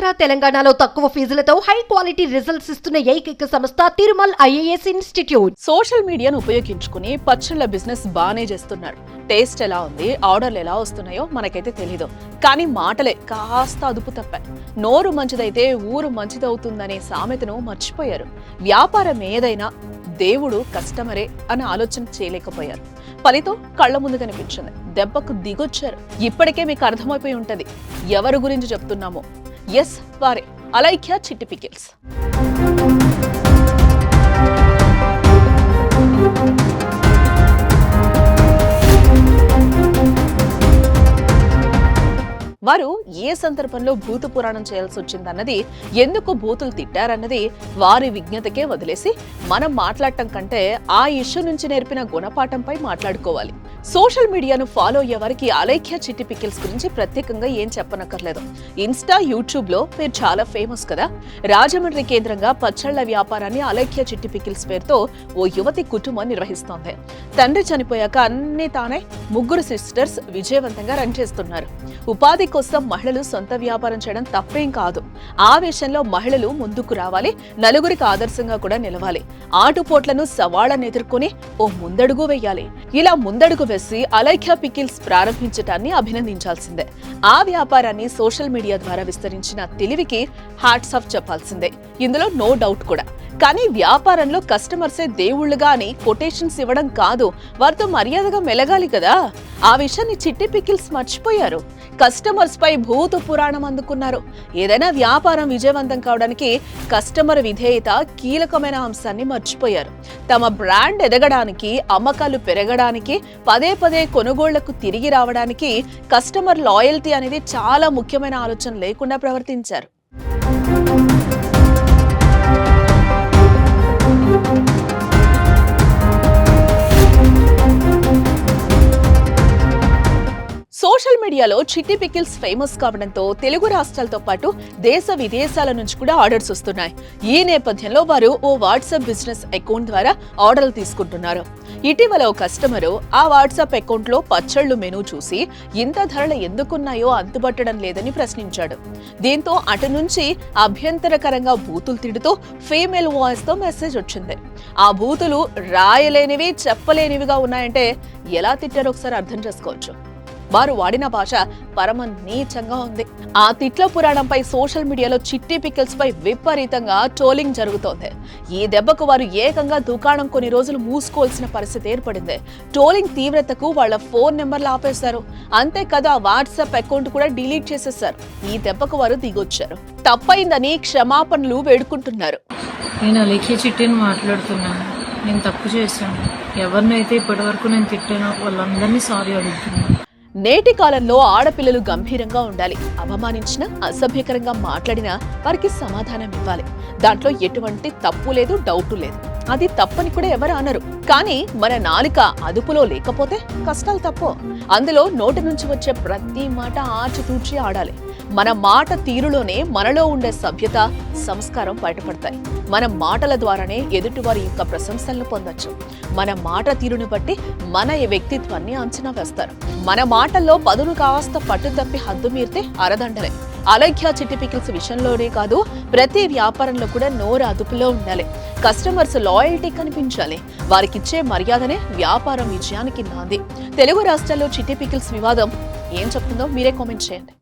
ఆంధ్ర తెలంగాణలో తక్కువ ఫీజులతో high quality results ఇస్తున్న ఏకైక సంస్థ తిరుమల్ ఐఏఎస్ ఇన్స్టిట్యూట్. సోషల్ మీడియాను ఉపయోగించుకుని పచ్చళ్ళ బిజినెస్ బానే చేస్తున్నారు. టేస్ట్ ఎలా ఉంది, ఆర్డర్లు ఎలా వస్తున్నాయో మనకైతే తెలీదు. కానీ మాటలే కాస్త అదుపు తప్పాయి. నోరు మంచిదైతే ఊరు మంచిదవుతుందనే సామెతను మర్చిపోయారు. వ్యాపారం ఏదైనా దేవుడు కస్టమరే అనే ఆలోచన చేయలేకపోయారు. ఫలితం కళ్ల ముందు కనిపించింది. దెబ్బకు దిగొచ్చారు. ఇప్పటికే మీకు అర్థమైపోయి ఉంటది ఎవరి గురించి చెప్తున్నామో. ఎస్, వారే అలైఖ్య చిట్టి పికిల్స్. వారు ఏ సందర్భంలో భూత పురాణం చేయాల్సి వచ్చిందన్నది, ఎందుకు భూతులు తిట్టారన్నది వారి విజ్ఞతకే వదిలేసి మనం మాట్లాడటం కంటే ఆ ఇష్యూ నుంచి నేర్పిన గుణపాఠంపై మాట్లాడుకోవాలి. సోషల్ మీడియాను ఫాలో అయ్యే వారికి అలైఖ్య చిట్టి పికిల్స్ గురించి ప్రత్యేకంగా ఏం చెప్పనక్కర్లేదు. ఇన్స్టా, యూట్యూబ్ లో మీరు చాలా ఫేమస్ కదా. రాజమండ్రి కేంద్రంగా పచ్చళ్ల వ్యాపారాన్ని అలైఖ్య చిట్టి పికిల్స్ పేరుతో ఓ యువతి కుటుంబం నిర్వహిస్తోంది. తండ్రి చనిపోయాక అన్ని తానే ముగ్గురు సిస్టర్స్ విజయవంతంగా రన్ చేస్తున్నారు. ఉపాధి కోసం మహిళలు సొంత వ్యాపారం చేయడం తప్పేం కాదు. ఆ విషయంలో మహిళలు ముందుకు రావాలి, నలుగురికి ఆదర్శంగా కూడా నిలవాలి. ఆటుపోట్లను సవాళ్లను ఎదుర్కొని ఓ ముందడుగు వేయాలి. ఇలా ముందడుగు వేసి అలైఖ్య పికిల్స్ ప్రారంభించటాన్ని అభినందించాల్సిందే. ఆ వ్యాపారాన్ని సోషల్ మీడియా ద్వారా విస్తరించిన తెలివికి హ్యాట్స్ ఆఫ్ చెప్పాల్సిందే. ఇందులో నో డౌట్ కూడా. కానీ వ్యాపారంలో కస్టమర్సే దేవుళ్లుగా అని కొటేషన్స్ ఇవ్వడం కాదు, వారితో మర్యాదగా మెలగాలి కదా. ఆ విషయాన్ని చిట్టి పికిల్స్ మర్చిపోయారు. కస్టమర్స్ పై భూత పురాణం అందుకున్నారు. ఏదైనా వ్యాపారం విజయవంతం కావడానికి కస్టమర్ విధేయత కీలకమైన అంశాన్ని మర్చిపోయారు. తమ బ్రాండ్ ఎదగడానికి, అమ్మకాలు పెరగడానికి, పదే పదే కొనుగోళ్లకు తిరిగి రావడానికి కస్టమర్ లాయల్టీ అనేది చాలా ముఖ్యమైన ఆలోచన లేకుండా ప్రవర్తించారు. సోషల్ మీడియాలో చిట్టి పికిల్స్ ఫేమస్ కావడంతో తెలుగు రాష్ట్రాలతో పాటు దేశ విదేశాల నుంచి కూడా ఆర్డర్స్ వస్తున్నాయి. ఈ నేపథ్యంలో వారు ఓ వాట్సాప్ బిజినెస్ అకౌంట్ ద్వారా ఆర్డర్లు తీసుకుంటున్నారు. ఇటీవల ఓ కస్టమరు ఆ వాట్సాప్ అకౌంట్ లో పచ్చళ్లు మెనూ చూసి ఇంత ధరలు ఎందుకున్నాయో అంతుబట్టడం లేదని ప్రశ్నించాడు. దీంతో అటు నుంచి అభ్యంతరకరంగా బూతులు తిడుతూ ఫీమేల్ వాయిస్ తో మెసేజ్ వచ్చింది. ఆ బూతులు రాయలేనివి, చెప్పలేనివిగా ఉన్నాయంటే ఎలా తిట్టారో ఒకసారి అర్థం చేసుకోవచ్చు. వారు వాడిన భాష పరమ నీచంగా ఉంది. ఆ తిట్ల పురాణంపై సోషల్ మీడియాలో చిట్టి పికిల్స్ పై విపరీతంగా ట్రోలింగ్ జరుగుతోంది. ఈ దెబ్బకు వారు ఏకంగా దుకాణం కొన్ని రోజులు మూసుకోవాల్సిన పరిస్థితి ఏర్పడింది. ట్రోలింగ్ తీవ్రతకు వాళ్ళ ఫోన్ నెంబర్లు ఆపేశారు. అంతేకాదు ఆ వాట్సాప్ అకౌంట్ కూడా డిలీట్ చేసేశారు. ఈ దెబ్బకు వారు దిగొచ్చారు. తప్పైందని క్షమాపణలు వేడుకుంటున్నారు. నేను అలైఖ్య చిట్టిని మాట్లాడుతున్నాను. నేను తప్పు చేశాను. ఎవరినైతే ఇప్పటి వరకు నేను తిట్టానో వాళ్ళందరినీ సారీ అడుగుతున్నాను. నేటి కాలంలో ఆడపిల్లలు గంభీరంగా ఉండాలి. అవమానించినా, అసభ్యకరంగా మాట్లాడినా వారికి సమాధానం ఇవ్వాలి. దాంట్లో ఎటువంటి తప్పు లేదు, డౌట్ లేదు. అది తప్పని కూడా ఎవరు అనరు. కానీ మన నాలుక అదుపులో లేకపోతే కష్టాలు తప్పో. అందులో నోటి నుంచి వచ్చే ప్రతి మాట ఆచితూచి ఆడాలి. మన మాట తీరులోనే మనలో ఉండే సభ్యత, సంస్కారం బయటపడతాయి. మన మాటల ద్వారానే ఎదుటివారి యొక్క ప్రశంసలను పొందొచ్చు. మన మాట తీరును బట్టి మన వ్యక్తిత్వాన్ని అంచనా వేస్తారు. మన మాటల్లో పదును కాస్త పట్టు తప్పి హద్దు మీరితే అరదండలే. అలైఖ్య చిట్టి పికిల్స్ విషయంలోనే కాదు, ప్రతి వ్యాపారంలో కూడా నోరు అదుపులో ఉండాలి. కస్టమర్స్ లాయల్టీ కనిపించాలి. వారికిచ్చే మర్యాదనే వ్యాపారం విజయానికి నాంది. తెలుగు రాష్ట్రాల్లో చిట్టి పికిల్స్ వివాదం ఏం చెప్తుందో మీరే కామెంట్ చేయండి.